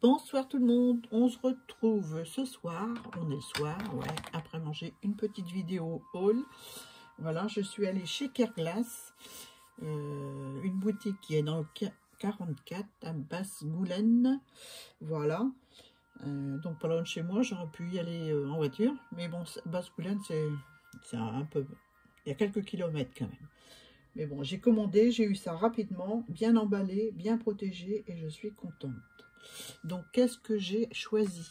Bonsoir tout le monde, on se retrouve ce soir, on est le soir, ouais, après manger une petite vidéo haul. Voilà, je suis allée chez Kerglas, une boutique qui est dans le 44 à Basse-Goulaine, voilà. Donc pas loin de chez moi, j'aurais pu y aller en voiture, mais bon, Basse-Goulaine c'est un peu, il y a quelques kilomètres quand même. Mais bon, j'ai commandé, j'ai eu ça rapidement, bien emballé, bien protégé et je suis contente. Donc, qu'est-ce que j'ai choisi?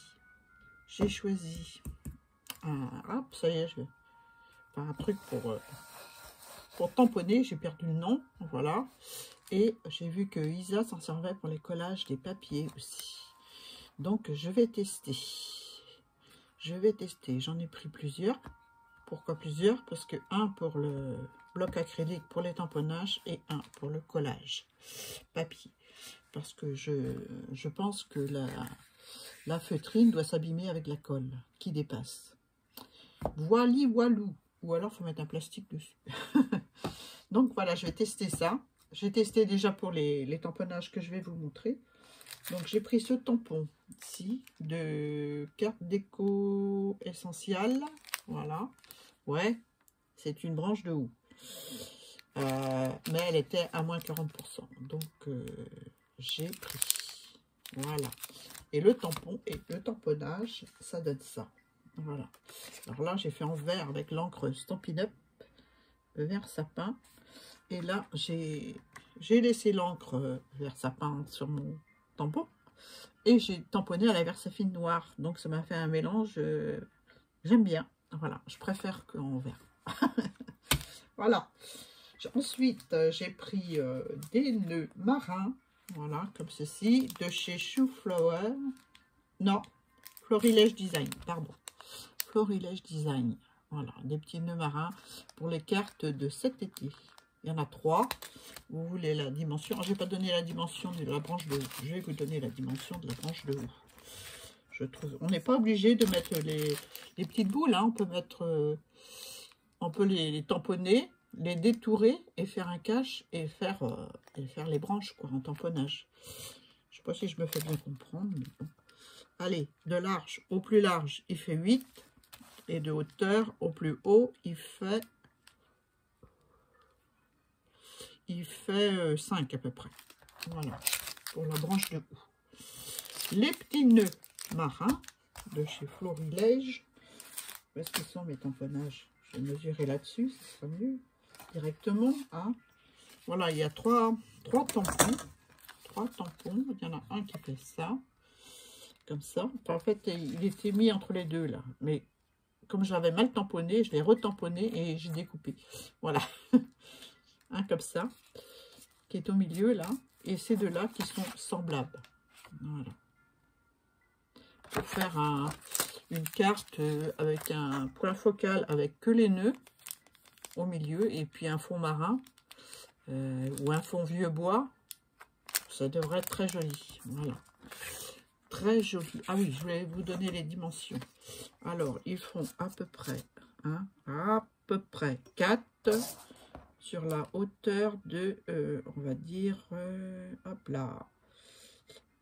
J'ai choisi hop, ça y est, je vais faire un truc pour tamponner. J'ai perdu le nom, voilà. Et j'ai vu que Isa s'en servait pour les collages des papiers aussi. Donc, je vais tester. J'en ai pris plusieurs. Pourquoi plusieurs? Parce que un pour le bloc acrylique pour les tamponnages et un pour le collage papier. Parce que je pense que la feutrine doit s'abîmer avec la colle qui dépasse. Voili voilou. Ou alors, il faut mettre un plastique dessus. Donc, voilà, je vais tester ça. J'ai testé déjà pour les tamponnages que je vais vous montrer. Donc, j'ai pris ce tampon ici de carte déco essentielle. Voilà. Ouais, c'est une branche de houx. Mais elle était à moins 40%. Donc, j'ai pris. Voilà. Et le tampon et le tamponnage, ça donne ça. Voilà. Alors là, j'ai fait en vert avec l'encre Stampin' Up, vert sapin. Et là, j'ai laissé l'encre vert sapin sur mon tampon. Et j'ai tamponné à la Versafine noire. Donc, ça m'a fait un mélange. J'aime bien. Voilà. Je préfère qu'en vert. Voilà. Ensuite, j'ai pris des nœuds marins. Voilà, comme ceci, de chez Shoe Flower. Non, Florilège Design, pardon. Florilège Design. Voilà, des petits nœuds marins pour les cartes de cet été. Il y en a 3. Vous voulez la dimension? Je n'ai pas donné la dimension de la branche de haut. Je vais vous donner la dimension de la branche de haut. Je trouve, on n'est pas obligé de mettre les petites boules. Hein. On peut mettre, on peut les tamponner, les détourer et faire un cache et faire les branches quoi, en tamponnage. Je sais pas si je me fais bien comprendre. Mais bon. Allez, de large au plus large, il fait 8. Et de hauteur au plus haut, il fait 5 à peu près. Voilà, pour la branche de haut. Les petits nœuds marins de chez Florilège. Où est-ce qu'ils sont mes tamponnages? Je vais mesurer là-dessus, ce sera mieux. Directement. Hein. Voilà, il y a 3 tampons. 3 tampons. Il y en a un qui fait ça. Comme ça. Enfin, en fait, il était mis entre les deux là. Mais comme j'avais mal tamponné, je l'ai retamponné et j'ai découpé. Voilà. Un comme ça. Qui est au milieu là. Et ces deux-là qui sont semblables. Voilà. Pour faire une carte avec un point focal avec que les nœuds au milieu et puis un fond marin ou un fond vieux bois, ça devrait être très joli. Voilà, très joli. Ah oui, je vais vous donner les dimensions. Alors, ils font à peu près 4 sur la hauteur de, on va dire, hop là,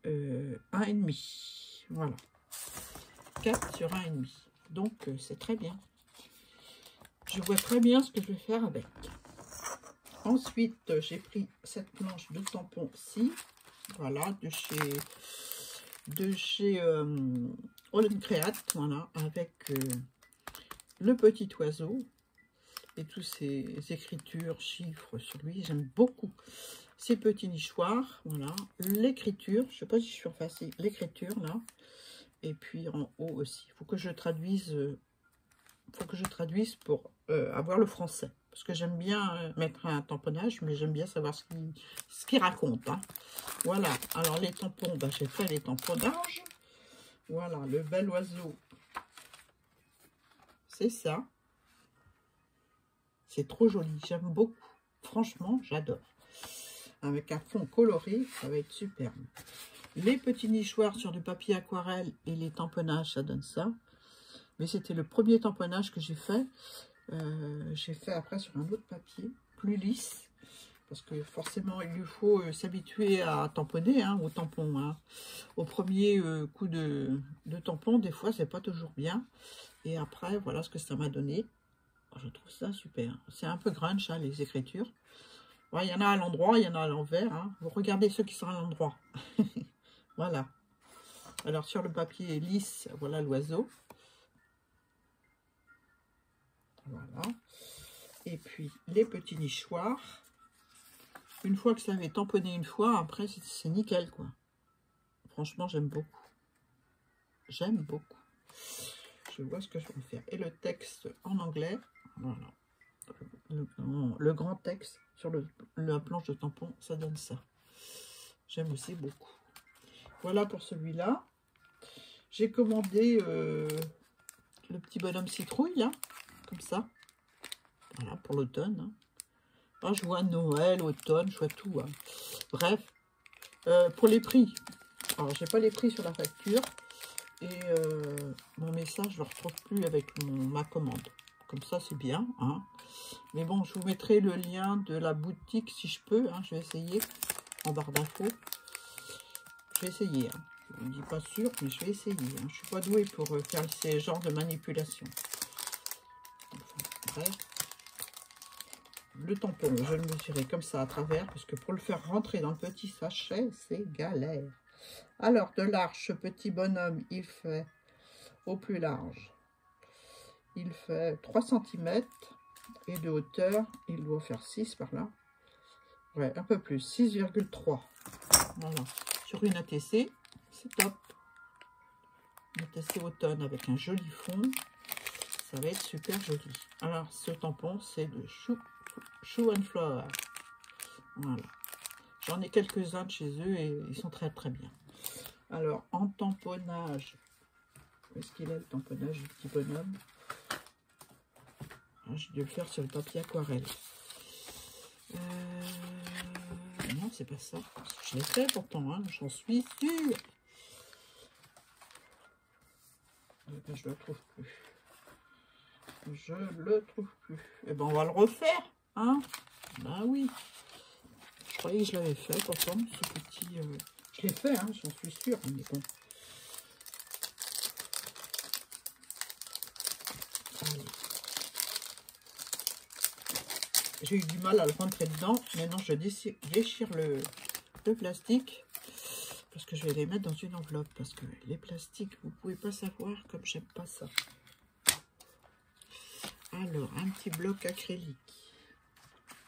1,5. Voilà. 4 sur 1,5. Donc, c'est très bien. Je vois très bien ce que je vais faire avec. Ensuite, j'ai pris cette planche de tampon ci. Voilà, de chez All Create. Voilà, avec le petit oiseau et tous ces écritures, chiffres sur lui. J'aime beaucoup ces petits nichoirs. Voilà, l'écriture. Je ne sais pas si je suis en face. L'écriture, là. Et puis en haut aussi. Il faut que je traduise. Pour avoir le français. Parce que j'aime bien mettre un tamponnage, mais j'aime bien savoir ce qu'il raconte. Hein. Voilà. Alors les tampons, bah, j'ai fait les tamponnages. Voilà, le bel oiseau. C'est ça. C'est trop joli. J'aime beaucoup. Franchement, j'adore. Avec un fond coloré, ça va être superbe. Les petits nichoirs sur du papier aquarelle et les tamponnages, ça donne ça. Mais c'était le premier tamponnage que j'ai fait. J'ai fait après sur un autre papier, plus lisse. Parce que forcément, il lui faut s'habituer à tamponner, hein, au tampon. Hein. Au premier coup de tampon, des fois, c'est pas toujours bien. Et après, voilà ce que ça m'a donné. Je trouve ça super. C'est un peu grunge, hein, les écritures. Ouais, il y en a à l'endroit, il y en a à l'envers. Hein. Vous regardez ceux qui sont à l'endroit. Voilà. Alors, sur le papier lisse, voilà l'oiseau. Voilà. Et puis, les petits nichoirs. Une fois que ça avait tamponné une fois, après, c'est nickel, quoi. Franchement, j'aime beaucoup. J'aime beaucoup. Je vois ce que je vais faire. Et le texte en anglais. Voilà. Le grand texte sur la planche de tampon, ça donne ça. J'aime aussi beaucoup. Voilà pour celui-là. J'ai commandé le petit bonhomme citrouille, hein, comme ça. Voilà, pour l'automne. Hein. Ah, je vois Noël, automne, je vois tout. Hein. Bref, pour les prix. Alors, j'ai pas les prix sur la facture. Et mon message, je ne le retrouve plus avec ma commande. Comme ça, c'est bien. Hein. Mais bon, je vous mettrai le lien de la boutique si je peux. Hein. Je vais essayer en barre d'infos. Je vais essayer. Hein. Je ne dis pas sûr, mais je vais essayer. Hein. Je ne suis pas douée pour faire ces genres de manipulation. Enfin, bref. Le tampon, je le mesurerai comme ça à travers. Parce que pour le faire rentrer dans le petit sachet, c'est galère. Alors, de large, ce petit bonhomme, il fait au plus large. Il fait 3 cm. Et de hauteur, il doit faire 6 par là. Ouais, un peu plus, 6,3. Voilà. Sur une ATC, c'est top. Une ATC automne avec un joli fond. Ça va être super joli. Alors, ce tampon, c'est de Shoe and Flower. Voilà. J'en ai quelques-uns de chez eux et ils sont très très bien. Alors, en tamponnage, où est-ce qu'il est le tamponnage du petit bonhomme? Je vais le faire sur le papier aquarelle. Non, c'est pas ça. Je l'ai fait pourtant, hein, j'en suis sûre. Ben, je le trouve plus. Je le trouve plus. Eh ben, on va le refaire, hein. Bah oui. Je croyais que je l'avais fait pourtant, ce petit. Je l'ai fait, hein, j'en suis sûre, mais bon. Allez. J'ai eu du mal à le rentrer dedans. Maintenant, je déchire le plastique. Parce que je vais les mettre dans une enveloppe. Parce que les plastiques, vous pouvez pas savoir comme j'aime pas ça. Alors, un petit bloc acrylique.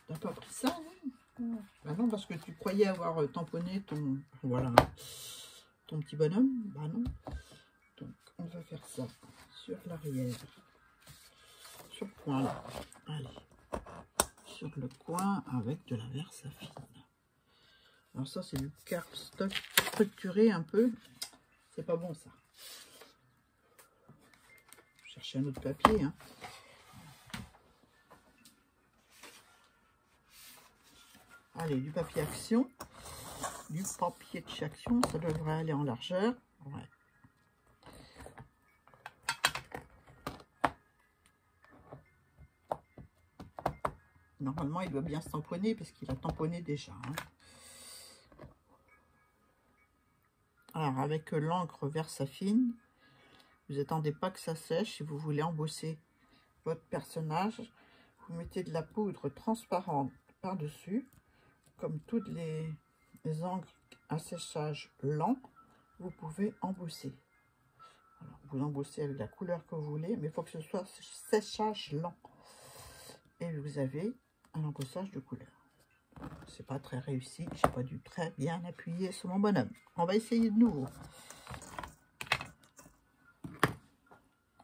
T'as pas pris ça, hein? Bah non, parce que tu croyais avoir tamponné ton... Voilà. Ton petit bonhomme. Bah non. Donc, on va faire ça sur l'arrière. Sur le coin, là. Allez. Sur le coin avec de la Versafine. Alors ça, c'est du cardstock structuré un peu. C'est pas bon, ça. Je vais chercher un autre papier. Hein. Allez, du papier action. Du papier de chez Action. Ça devrait aller en largeur. Ouais. Normalement, il doit bien se tamponner parce qu'il a tamponné déjà. Hein. Alors, avec l'encre Versafine, vous n'attendez pas que ça sèche. Si vous voulez embosser votre personnage, vous mettez de la poudre transparente par-dessus. Comme toutes les encres à séchage lent, vous pouvez embosser. Alors, vous embossez avec la couleur que vous voulez, mais il faut que ce soit séchage lent. Et vous avez un embossage de couleur. C'est pas très réussi, j'ai pas dû très bien appuyer sur mon bonhomme. On va essayer de nouveau.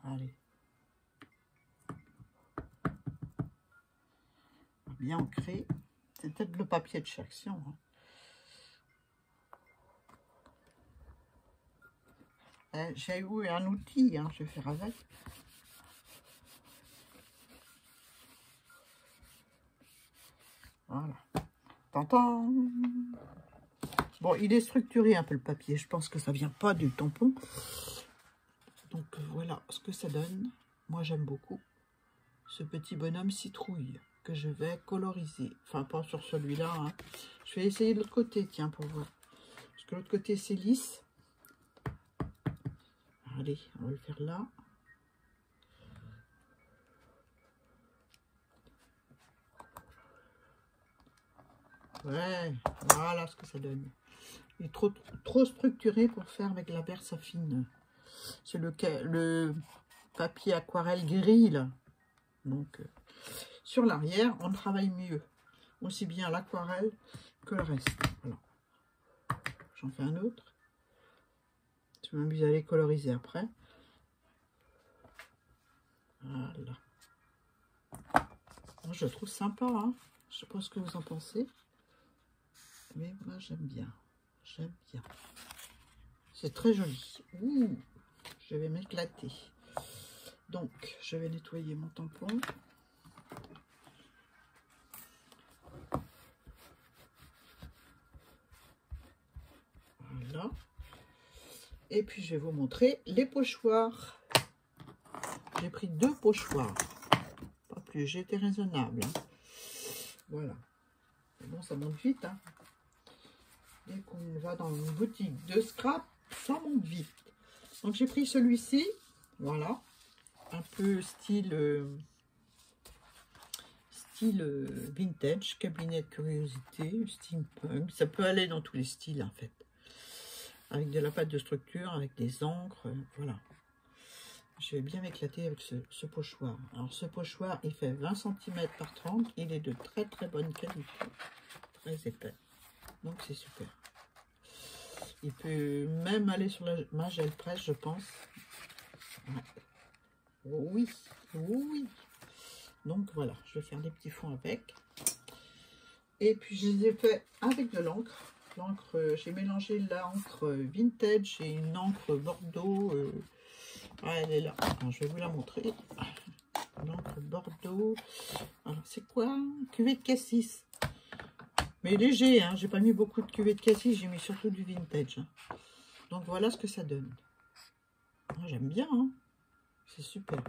Allez. Bien ancré. C'est peut-être le papier de chez Action. Hein. J'ai eu un outil, hein, je vais faire avec. Voilà. Tantan. Bon, il est structuré un peu le papier. Je pense que ça vient pas du tampon. Donc voilà ce que ça donne. Moi j'aime beaucoup ce petit bonhomme citrouille que je vais coloriser. Enfin, pas sur celui-là. Hein. Je vais essayer de l'autre côté, tiens, pour voir. Parce que l'autre côté, c'est lisse. Allez, on va le faire là. Ouais, voilà ce que ça donne. Il est trop structuré pour faire avec la berce à fine. C'est le papier aquarelle gris, là. Donc, sur l'arrière, on travaille mieux. Aussi bien l'aquarelle que le reste. Voilà. J'en fais un autre. Je m'amuse à les coloriser après. Voilà. Moi, je le trouve sympa. Hein. Je ne sais pas ce que vous en pensez. Mais moi, j'aime bien. J'aime bien. C'est très joli. Ouh, je vais m'éclater. Donc, je vais nettoyer mon tampon. Voilà. Et puis, je vais vous montrer les pochoirs. J'ai pris 2 pochoirs. Pas plus, j'ai été raisonnable. Hein. Voilà. Mais bon, ça monte vite. Hein. Dès qu'on va dans une boutique de scrap, ça monte vite. Donc, j'ai pris celui-ci. Voilà. Un peu style vintage, cabinet de curiosité, steampunk. Ça peut aller dans tous les styles, en fait. Avec de la pâte de structure, avec des encres, voilà. Je vais bien m'éclater avec ce pochoir. Alors, ce pochoir, il fait 20 cm par 30. Il est de très très bonne qualité. Très épais. Donc, c'est super. Il peut même aller sur ma gel presse, je pense. Ouais. Oui, oui. Donc, voilà. Je vais faire des petits fonds avec. Et puis, je les ai fait avec de l'encre. L'encre, j'ai mélangé l'encre vintage et une encre Bordeaux. Ah, elle est là. Alors, je vais vous la montrer. L'encre Bordeaux. Alors, c'est quoi? Cuvée de cassis. Mais léger, hein. J'ai pas mis beaucoup de cuvée de cassis. J'ai mis surtout du vintage. Hein. Donc, voilà ce que ça donne. J'aime bien. Hein. C'est super.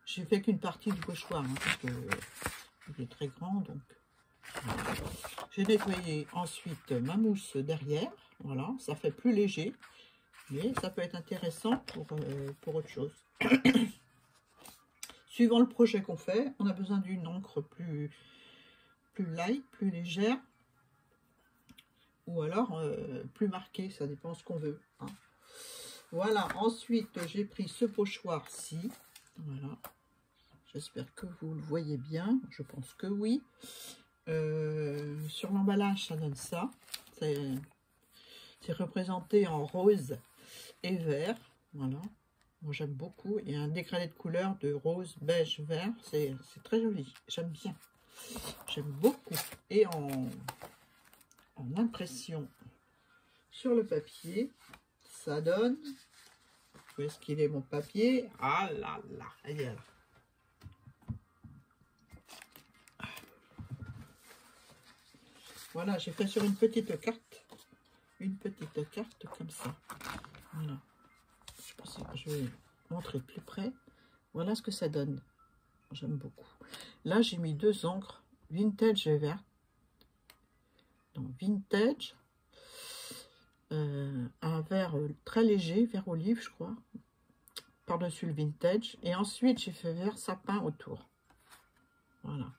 J'ai fait qu'une partie du pochoir. Hein, parce que il est très grand. Donc, voilà. J'ai nettoyé ensuite ma mousse derrière. Voilà. Ça fait plus léger. Mais ça peut être intéressant pour autre chose. Suivant le projet qu'on fait, on a besoin d'une encre plus light, plus légère. Ou alors plus marquée, ça dépend ce qu'on veut. Hein. Voilà, ensuite j'ai pris ce pochoir-ci. Voilà. J'espère que vous le voyez bien. Je pense que oui. Sur l'emballage, ça donne ça. C'est représenté en rose et vert, voilà. Moi j'aime beaucoup. Il y a un dégradé de couleurs de rose, beige, vert. C'est très joli. J'aime bien. J'aime beaucoup. Et en impression sur le papier, ça donne. Où est-ce qu'il est mon papier? Ah là là, il est là. Voilà, j'ai fait sur une petite carte. Une petite carte comme ça. Voilà. Je pense que je vais montrer de plus près. Voilà ce que ça donne. J'aime beaucoup. Là, j'ai mis 2 encres vintage et vert. Donc, vintage. Un vert très léger, vert olive, je crois. Par-dessus le vintage. Et ensuite, j'ai fait vert sapin autour. Voilà.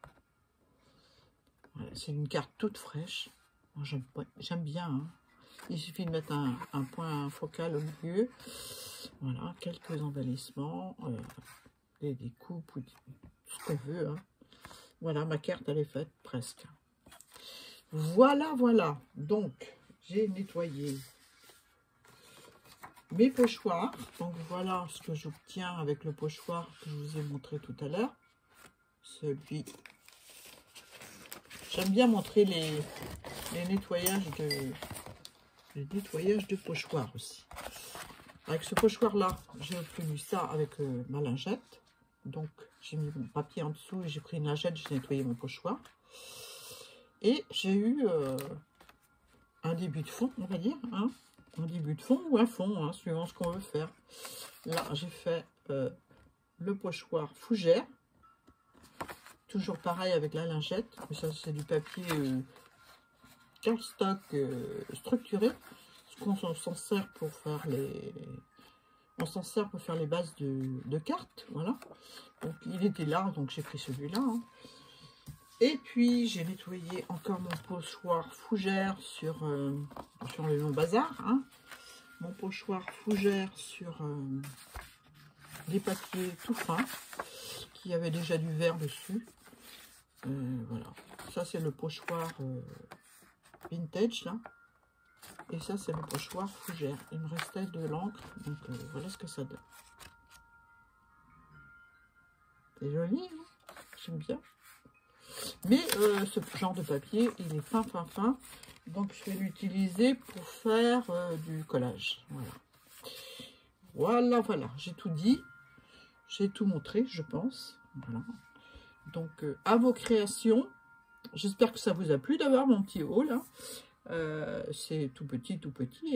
Voilà, c'est une carte toute fraîche. J'aime bien. Hein. Il suffit de mettre un point focal au milieu. Voilà, quelques embellissements, des coupes, ou ce qu'on veut. Hein. Voilà, ma carte, elle est faite presque. Voilà, voilà. Donc, j'ai nettoyé mes pochoirs. Donc, voilà ce que j'obtiens avec le pochoir que je vous ai montré tout à l'heure. Celui... J'aime bien montrer les nettoyages de pochoirs aussi. Avec ce pochoir-là, j'ai obtenu ça avec ma lingette. Donc, j'ai mis mon papier en dessous et j'ai pris une lingette, j'ai nettoyé mon pochoir. Et j'ai eu un début de fond, on va dire. Hein, un début de fond ou un fond, hein, suivant ce qu'on veut faire. Là, j'ai fait le pochoir fougère. Toujours pareil avec la lingette, mais ça c'est du papier cardstock structuré. On s'en sert pour faire les... On s'en sert pour faire les bases de cartes, voilà. Donc il était là, donc j'ai pris celui-là. Hein. Et puis j'ai nettoyé encore mon pochoir fougère sur le long bazar. Hein. Mon pochoir fougère sur des papiers tout fins, qui avait déjà du verre dessus. Voilà. Ça c'est le pochoir vintage là. Et ça c'est le pochoir fougère. Il me restait de l'encre, donc voilà ce que ça donne. C'est joli, hein, j'aime bien. Mais ce genre de papier, il est fin, donc je vais l'utiliser pour faire du collage. Voilà, j'ai tout dit, j'ai tout montré, je pense. Voilà. Donc à vos créations. J'espère que ça vous a plu d'avoir mon petit haul. Hein. C'est tout petit,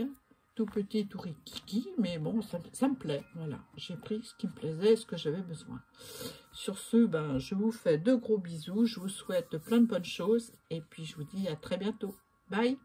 hein. Tout petit, tout rikiki, mais bon, ça me plaît. Voilà, j'ai pris ce qui me plaisait, ce que j'avais besoin. Sur ce, ben, je vous fais de gros bisous. Je vous souhaite plein de bonnes choses. Et puis, je vous dis à très bientôt. Bye!